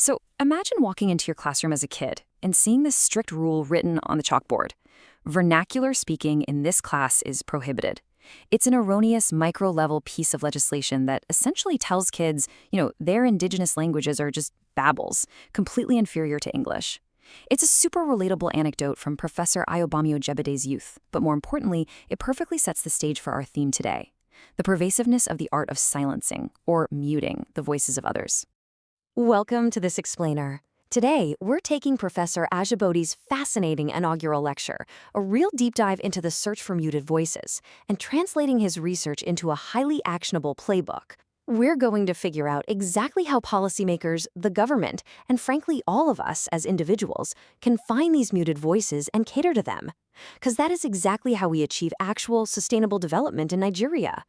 So imagine walking into your classroom as a kid and seeing this strict rule written on the chalkboard. Vernacular speaking in this class is prohibited. It's an erroneous micro-level piece of legislation that essentially tells kids, their indigenous languages are just babbles, completely inferior to English. It's a super relatable anecdote from Professor Ayobami Ojebode's youth, but more importantly, it perfectly sets the stage for our theme today: the pervasiveness of the art of silencing, or muting, the voices of others. Welcome to this explainer. Today, we're taking Professor Ayebode's fascinating inaugural lecture, a real deep dive into the search for muted voices, and translating his research into a highly actionable playbook. We're going to figure out exactly how policymakers, the government, and frankly all of us as individuals can find these muted voices and cater to them. Because that is exactly how we achieve actual sustainable development in Nigeria.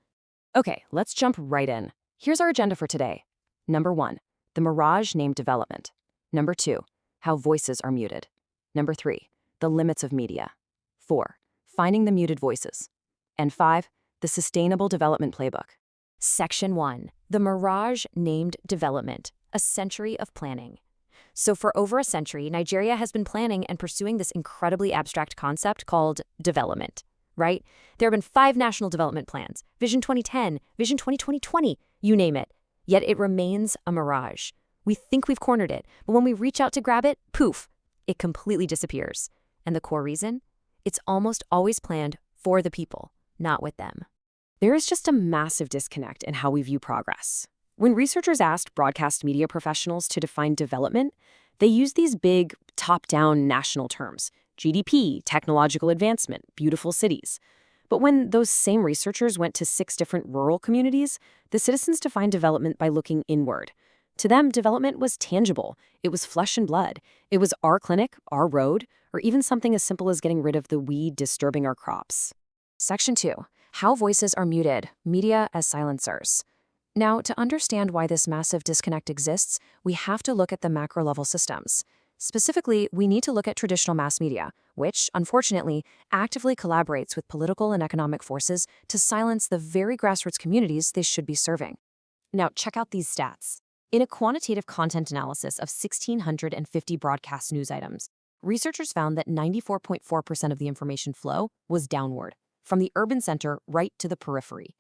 Okay, let's jump right in. Here's our agenda for today. Number 1, the mirage named development. Number 2, how voices are muted. Number 3, the limits of media. 4, finding the muted voices. And 5, the sustainable development playbook. Section 1. The mirage named development, a century of planning. So for over a century, Nigeria has been planning and pursuing this incredibly abstract concept called development, right? There have been 5 national development plans, Vision 2010, Vision 2020, you name it. Yet it remains a mirage. We think we've cornered it, but when we reach out to grab it, poof, it completely disappears. And the core reason? It's almost always planned for the people, not with them. There is just a massive disconnect in how we view progress. When researchers asked broadcast media professionals to define development, they used these big, top-down national terms: GDP, technological advancement, beautiful cities. But when those same researchers went to 6 different rural communities, the citizens defined development by looking inward. To them, development was tangible. It was flesh and blood. It was our clinic, our road, or even something as simple as getting rid of the weed disturbing our crops. Section 2. How voices are muted, media as silencers. Now, to understand why this massive disconnect exists, we have to look at the macro-level systems. Specifically, we need to look at traditional mass media, which, unfortunately, actively collaborates with political and economic forces to silence the very grassroots communities they should be serving. Now, check out these stats. In a quantitative content analysis of 1,650 broadcast news items, researchers found that 94.4% of the information flow was downward, from the urban center right to the periphery.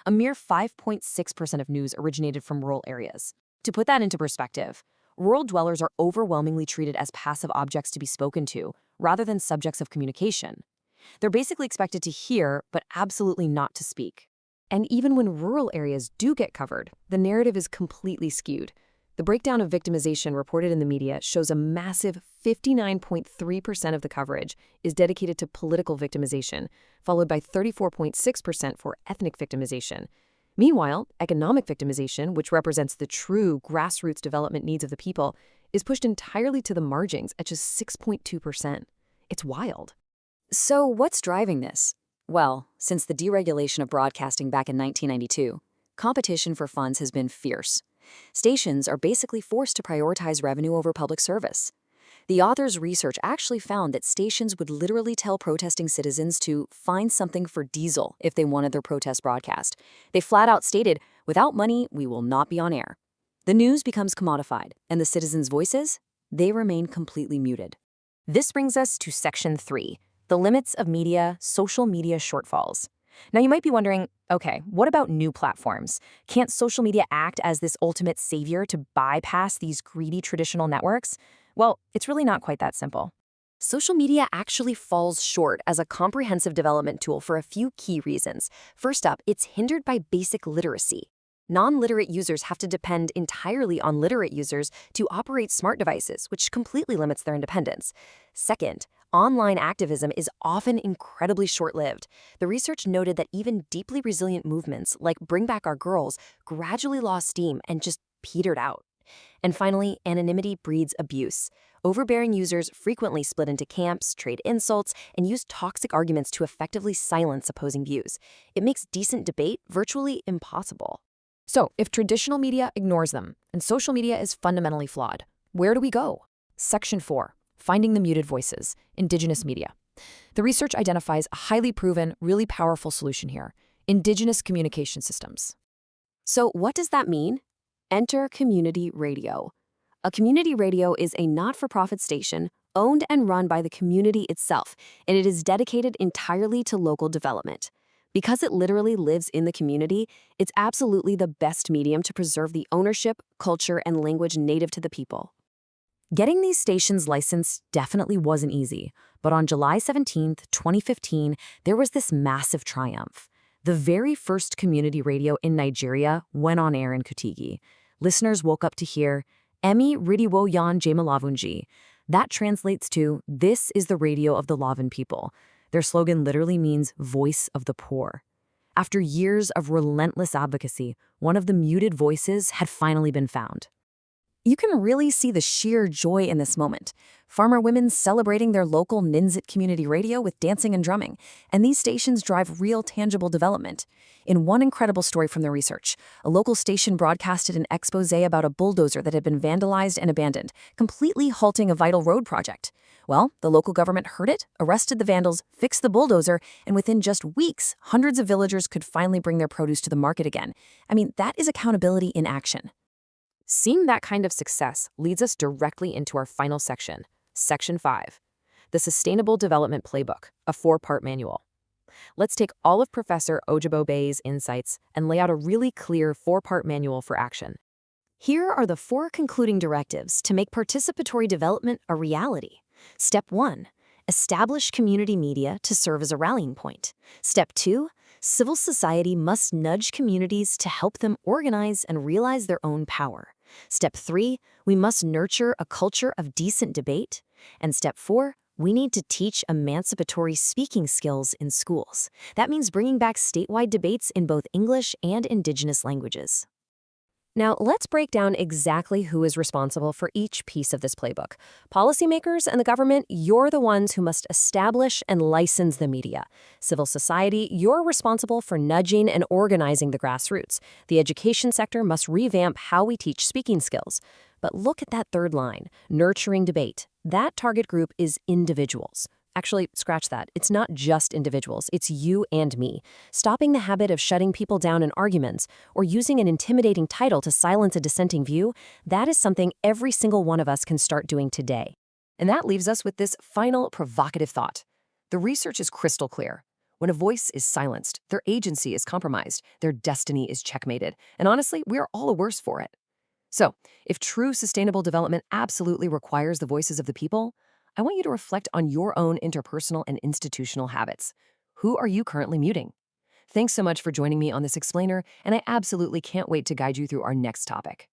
A mere 5.6% of news originated from rural areas. To put that into perspective, rural dwellers are overwhelmingly treated as passive objects to be spoken to, rather than subjects of communication. They're basically expected to hear, but absolutely not to speak. And even when rural areas do get covered, the narrative is completely skewed. The breakdown of victimization reported in the media shows a massive 59.3% of the coverage is dedicated to political victimization, followed by 34.6% for ethnic victimization. Meanwhile, economic victimization, which represents the true grassroots development needs of the people, is pushed entirely to the margins at just 6.2%. It's wild. So what's driving this? Well, since the deregulation of broadcasting back in 1992, competition for funds has been fierce. Stations are basically forced to prioritize revenue over public service. The author's research actually found that stations would literally tell protesting citizens to find something for diesel if they wanted their protest broadcast. They flat out stated, "Without money, we will not be on air." The news becomes commodified, and the citizens' voices, they remain completely muted. This brings us to Section 3, the limits of media, social media shortfalls. Now you might be wondering, okay, what about new platforms? Can't social media act as this ultimate savior to bypass these greedy traditional networks? Well, it's really not quite that simple. Social media actually falls short as a comprehensive development tool for a few key reasons. First up, it's hindered by basic literacy. Non-literate users have to depend entirely on literate users to operate smart devices, which completely limits their independence. Second, online activism is often incredibly short-lived. The research noted that even deeply resilient movements like Bring Back Our Girls gradually lost steam and just petered out. And finally, anonymity breeds abuse. Overbearing users frequently split into camps, trade insults, and use toxic arguments to effectively silence opposing views. It makes decent debate virtually impossible. So, if traditional media ignores them, and social media is fundamentally flawed, where do we go? Section 4. Finding the muted voices, indigenous media. The research identifies a highly proven, really powerful solution here: indigenous communication systems. So what does that mean? Enter community radio. A community radio is a not-for-profit station owned and run by the community itself, and it is dedicated entirely to local development. Because it literally lives in the community, it's absolutely the best medium to preserve the ownership, culture, and language native to the people. Getting these stations licensed definitely wasn't easy, but on July 17, 2015, there was this massive triumph. The very first community radio in Nigeria went on air in Kutigi. Listeners woke up to hear, Emi Ridiwo Yan Jemalavunji. That translates to, this is the radio of the Lavan people. Their slogan literally means voice of the poor. After years of relentless advocacy, one of the muted voices had finally been found. You can really see the sheer joy in this moment. Farmer women celebrating their local Ninzit community radio with dancing and drumming, and these stations drive real tangible development. In one incredible story from the research, a local station broadcasted an expose about a bulldozer that had been vandalized and abandoned, completely halting a vital road project. Well, the local government heard it, arrested the vandals, fixed the bulldozer, and within just weeks, hundreds of villagers could finally bring their produce to the market again. I mean, that is accountability in action. Seeing that kind of success leads us directly into our final section, Section 5, the Sustainable Development Playbook, a 4-part manual. Let's take all of Professor Ojebode's insights and lay out a really clear 4-part manual for action. Here are the 4 concluding directives to make participatory development a reality. Step 1, establish community media to serve as a rallying point. Step 2, civil society must nudge communities to help them organize and realize their own power. Step 3, we must nurture a culture of decent debate. And Step 4, we need to teach emancipatory speaking skills in schools. That means bringing back statewide debates in both English and indigenous languages. Now, let's break down exactly who is responsible for each piece of this playbook. Policymakers and the government, you're the ones who must establish and license the media. Civil society, you're responsible for nudging and organizing the grassroots. The education sector must revamp how we teach speaking skills. But look at that third line, nurturing debate. That target group is individuals. Actually, scratch that. It's not just individuals. It's you and me. Stopping the habit of shutting people down in arguments or using an intimidating title to silence a dissenting view, that is something every single one of us can start doing today. And that leaves us with this final provocative thought. The research is crystal clear. When a voice is silenced, their agency is compromised, their destiny is checkmated, and honestly, we are all the worse for it. So, if true sustainable development absolutely requires the voices of the people, I want you to reflect on your own interpersonal and institutional habits. Who are you currently muting? Thanks so much for joining me on this explainer, and I absolutely can't wait to guide you through our next topic.